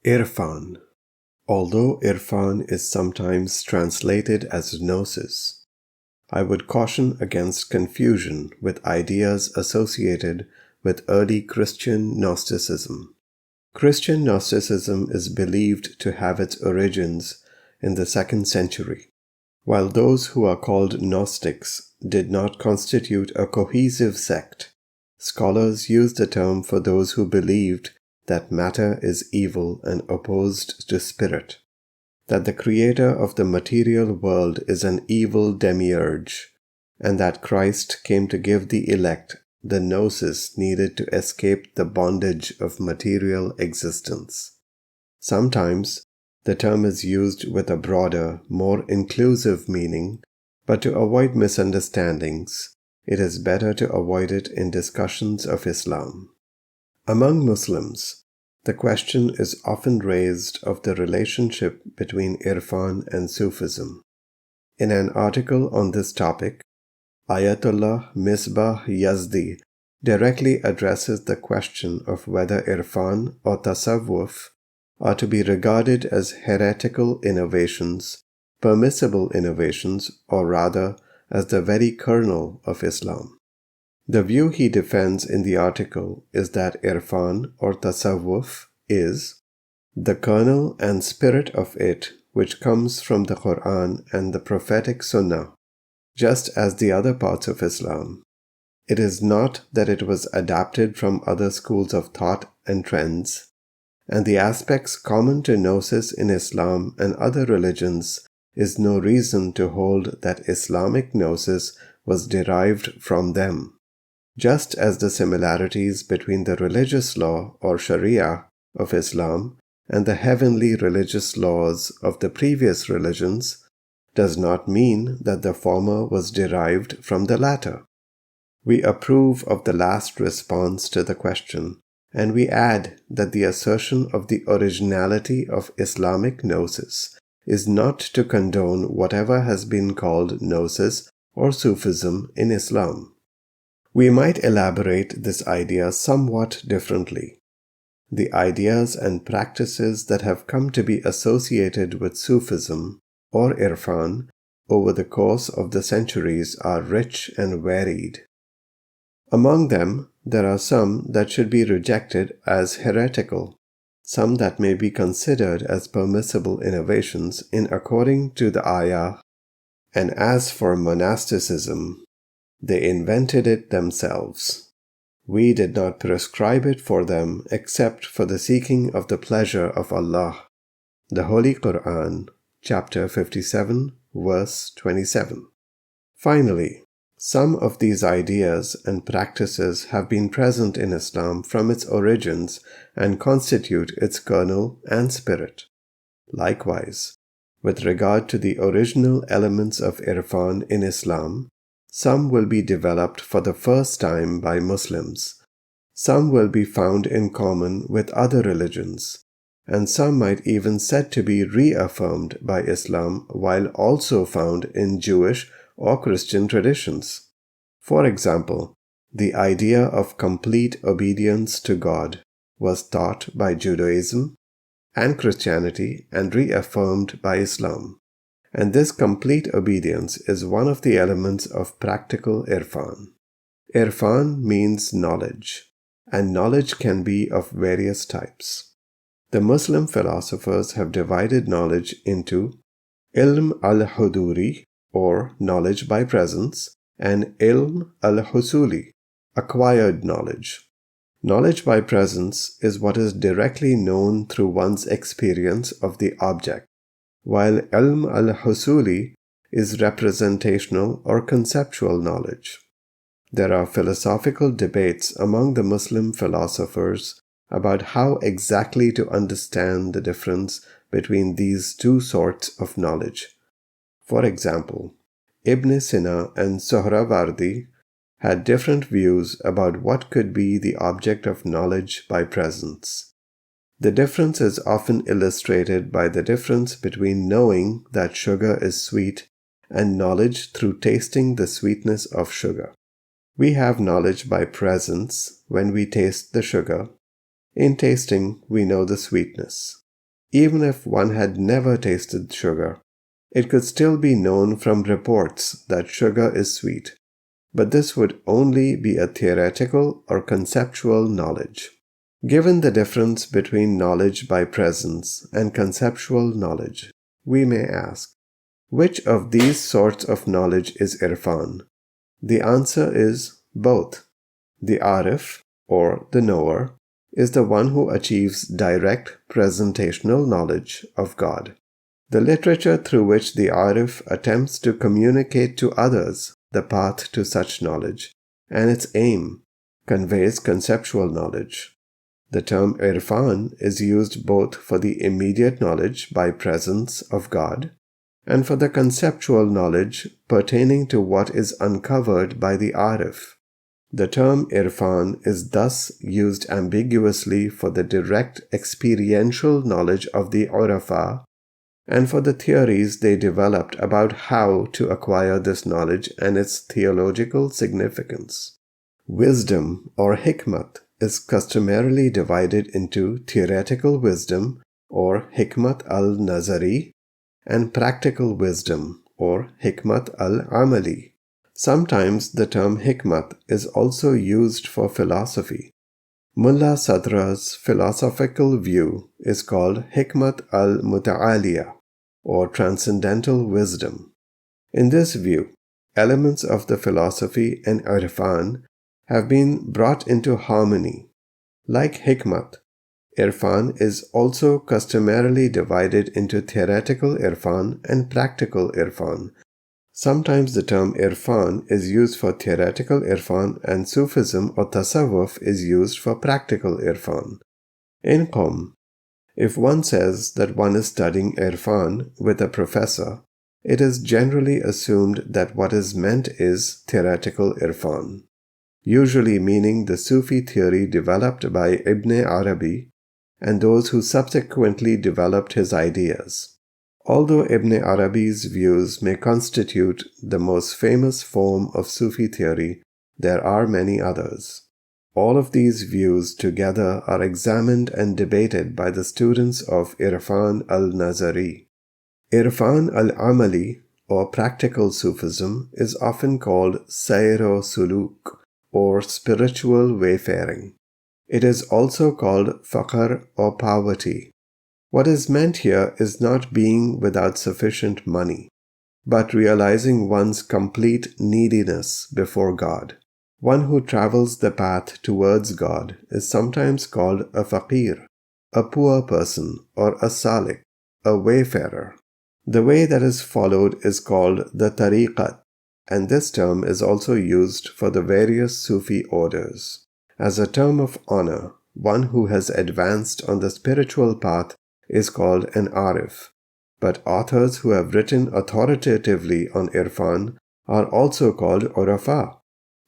Irfan. Although Irfan is sometimes translated as gnosis, I would caution against confusion with ideas associated with early Christian Gnosticism. Christian Gnosticism is believed to have its origins in the 2nd century. While those who are called Gnostics did not constitute a cohesive sect, scholars use the term for those who believed that matter is evil and opposed to spirit, that the creator of the material world is an evil demiurge, and that Christ came to give the elect the gnosis needed to escape the bondage of material existence. Sometimes, the term is used with a broader, more inclusive meaning, but to avoid misunderstandings, it is better to avoid it in discussions of Islam. Among Muslims, the question is often raised of the relationship between Irfan and Sufism. In an article on this topic, Ayatollah Misbah Yazdi directly addresses the question of whether Irfan or Tasawwuf are to be regarded as heretical innovations, permissible innovations, or rather as the very kernel of Islam. The view he defends in the article is that Irfan or Tasawwuf is the kernel and spirit of it which comes from the Quran and the prophetic Sunnah, just as the other parts of Islam. It is not that it was adapted from other schools of thought and trends, and the aspects common to gnosis in Islam and other religions is no reason to hold that Islamic gnosis was derived from them. Just as the similarities between the religious law or Sharia of Islam and the heavenly religious laws of the previous religions does not mean that the former was derived from the latter. We approve of the last response to the question, and we add that the assertion of the originality of Islamic gnosis is not to condone whatever has been called gnosis or Sufism in Islam. We might elaborate this idea somewhat differently. The ideas and practices that have come to be associated with Sufism or Irfan over the course of the centuries are rich and varied. Among them, there are some that should be rejected as heretical, some that may be considered as permissible innovations in according to the ayah, and as for monasticism, they invented it themselves. We did not prescribe it for them except for the seeking of the pleasure of Allah. The Holy Quran, chapter 57, verse 27. Finally, some of these ideas and practices have been present in Islam from its origins and constitute its kernel and spirit. Likewise, with regard to the original elements of Irfan in Islam, some will be developed for the first time by Muslims, some will be found in common with other religions, and some might even said to be reaffirmed by Islam while also found in Jewish or Christian traditions. For example, the idea of complete obedience to God was taught by Judaism and Christianity and reaffirmed by Islam. And this complete obedience is one of the elements of practical Irfan. Irfan means knowledge, and knowledge can be of various types. The Muslim philosophers have divided knowledge into ilm al-huduri, or knowledge by presence, and ilm al-husuli, acquired knowledge. Knowledge by presence is what is directly known through one's experience of the object, while ilm al-husuli is representational or conceptual knowledge. There are philosophical debates among the Muslim philosophers about how exactly to understand the difference between these two sorts of knowledge. For example, Ibn Sina and Sohrawardi had different views about what could be the object of knowledge by presence. The difference is often illustrated by the difference between knowing that sugar is sweet and knowledge through tasting the sweetness of sugar. We have knowledge by presence when we taste the sugar. In tasting, we know the sweetness. even if one had never tasted sugar. It could still be known from reports that sugar is sweet, but this would only be a theoretical or conceptual knowledge. Given the difference between knowledge by presence and conceptual knowledge, we may ask, which of these sorts of knowledge is Irfan? The answer is both. The Arif, or the knower, is the one who achieves direct presentational knowledge of God. The literature through which the Arif attempts to communicate to others the path to such knowledge, and its aim, conveys conceptual knowledge. The term Irfan is used both for the immediate knowledge by presence of God and for the conceptual knowledge pertaining to what is uncovered by the Arif. The term Irfan is thus used ambiguously for the direct experiential knowledge of the Urafa and for the theories they developed about how to acquire this knowledge and its theological significance. Wisdom, or hikmat, is customarily divided into theoretical wisdom, or hikmat al-nazari, and practical wisdom, or hikmat al-amali. Sometimes the term hikmat is also used for philosophy. Mullah Sadra's philosophical view is called hikmat al-muta'aliya, or transcendental wisdom. In this view, elements of the philosophy and Irfan have been brought into harmony. Like hikmat, Irfan is also customarily divided into theoretical Irfan and practical Irfan. Sometimes the term Irfan is used for theoretical Irfan and Sufism or Tasawwuf is used for practical Irfan. In Qom, if one says that one is studying Irfan with a professor, it is generally assumed that what is meant is theoretical Irfan, usually meaning the Sufi theory developed by Ibn Arabi and those who subsequently developed his ideas. Although Ibn Arabi's views may constitute the most famous form of Sufi theory, there are many others. All of these views together are examined and debated by the students of Irfan al-Nazari. Irfan al-Amali, or practical Sufism, is often called Sayro Suluk, or spiritual wayfaring. It is also called Faqr, or poverty. What is meant here is not being without sufficient money, but realizing one's complete neediness before God. One who travels the path towards God is sometimes called a faqir, a poor person, or a salik, a wayfarer. The way that is followed is called the tariqat, and this term is also used for the various Sufi orders. As a term of honor, one who has advanced on the spiritual path is called an arif, but authors who have written authoritatively on Irfan are also called urafa.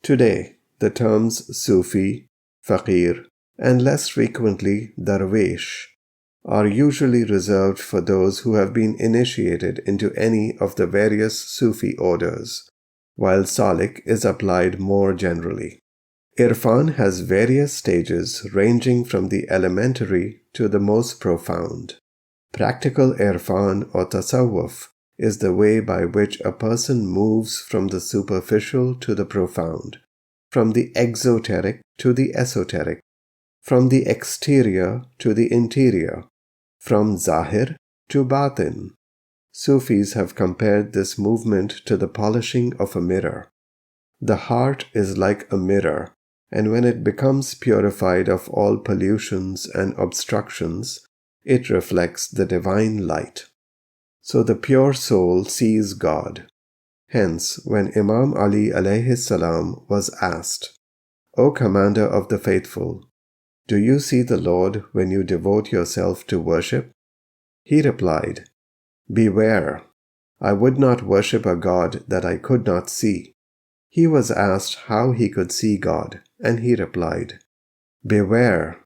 Today, the terms Sufi, Faqir, and less frequently Darwish are usually reserved for those who have been initiated into any of the various Sufi orders, while Salik is applied more generally. Irfan has various stages ranging from the elementary to the most profound. Practical Irfan or Tasawwuf is the way by which a person moves from the superficial to the profound, from the exoteric to the esoteric, from the exterior to the interior, from Zahir to Batin. Sufis have compared this movement to the polishing of a mirror. The heart is like a mirror, and when it becomes purified of all pollutions and obstructions, it reflects the divine light. So the pure soul sees God. Hence, when Imam Ali alayhi salam was asked, "O Commander of the Faithful, do you see the Lord when you devote yourself to worship?" He replied, "Beware, I would not worship a God that I could not see." He was asked how he could see God, and he replied, "Beware,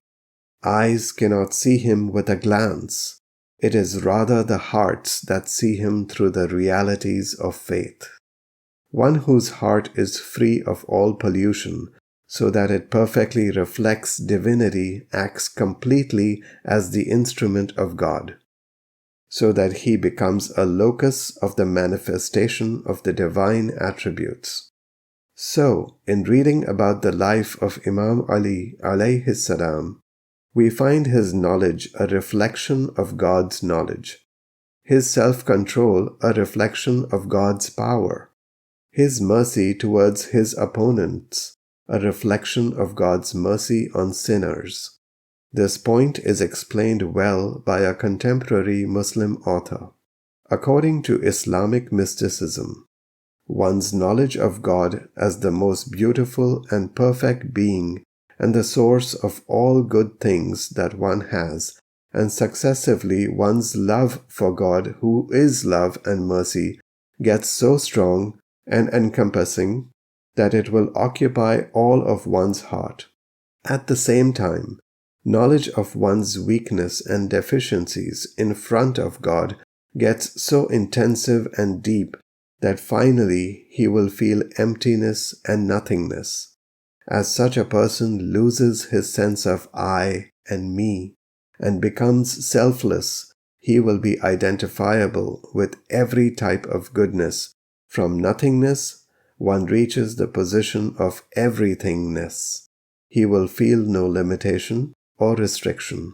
eyes cannot see him with a glance. It is rather the hearts that see him through the realities of faith." One whose heart is free of all pollution, so that it perfectly reflects divinity, acts completely as the instrument of God. so that he becomes a locus of the manifestation of the divine attributes. So, in reading about the life of Imam Ali alayhi salam, we find his knowledge a reflection of God's knowledge, his self-control a reflection of God's power, his mercy towards his opponents a reflection of God's mercy on sinners. This point is explained well by a contemporary Muslim author. According to Islamic mysticism, one's knowledge of God as the most beautiful and perfect being and the source of all good things that one has, and successively one's love for God, who is love and mercy, gets so strong and encompassing that it will occupy all of one's heart. At the same time, knowledge of one's weakness and deficiencies in front of God gets so intensive and deep that finally he will feel emptiness and nothingness. As such a person loses his sense of I and me and becomes selfless, he will be identifiable with every type of goodness. From nothingness, one reaches the position of everythingness. He will feel no limitation or restriction.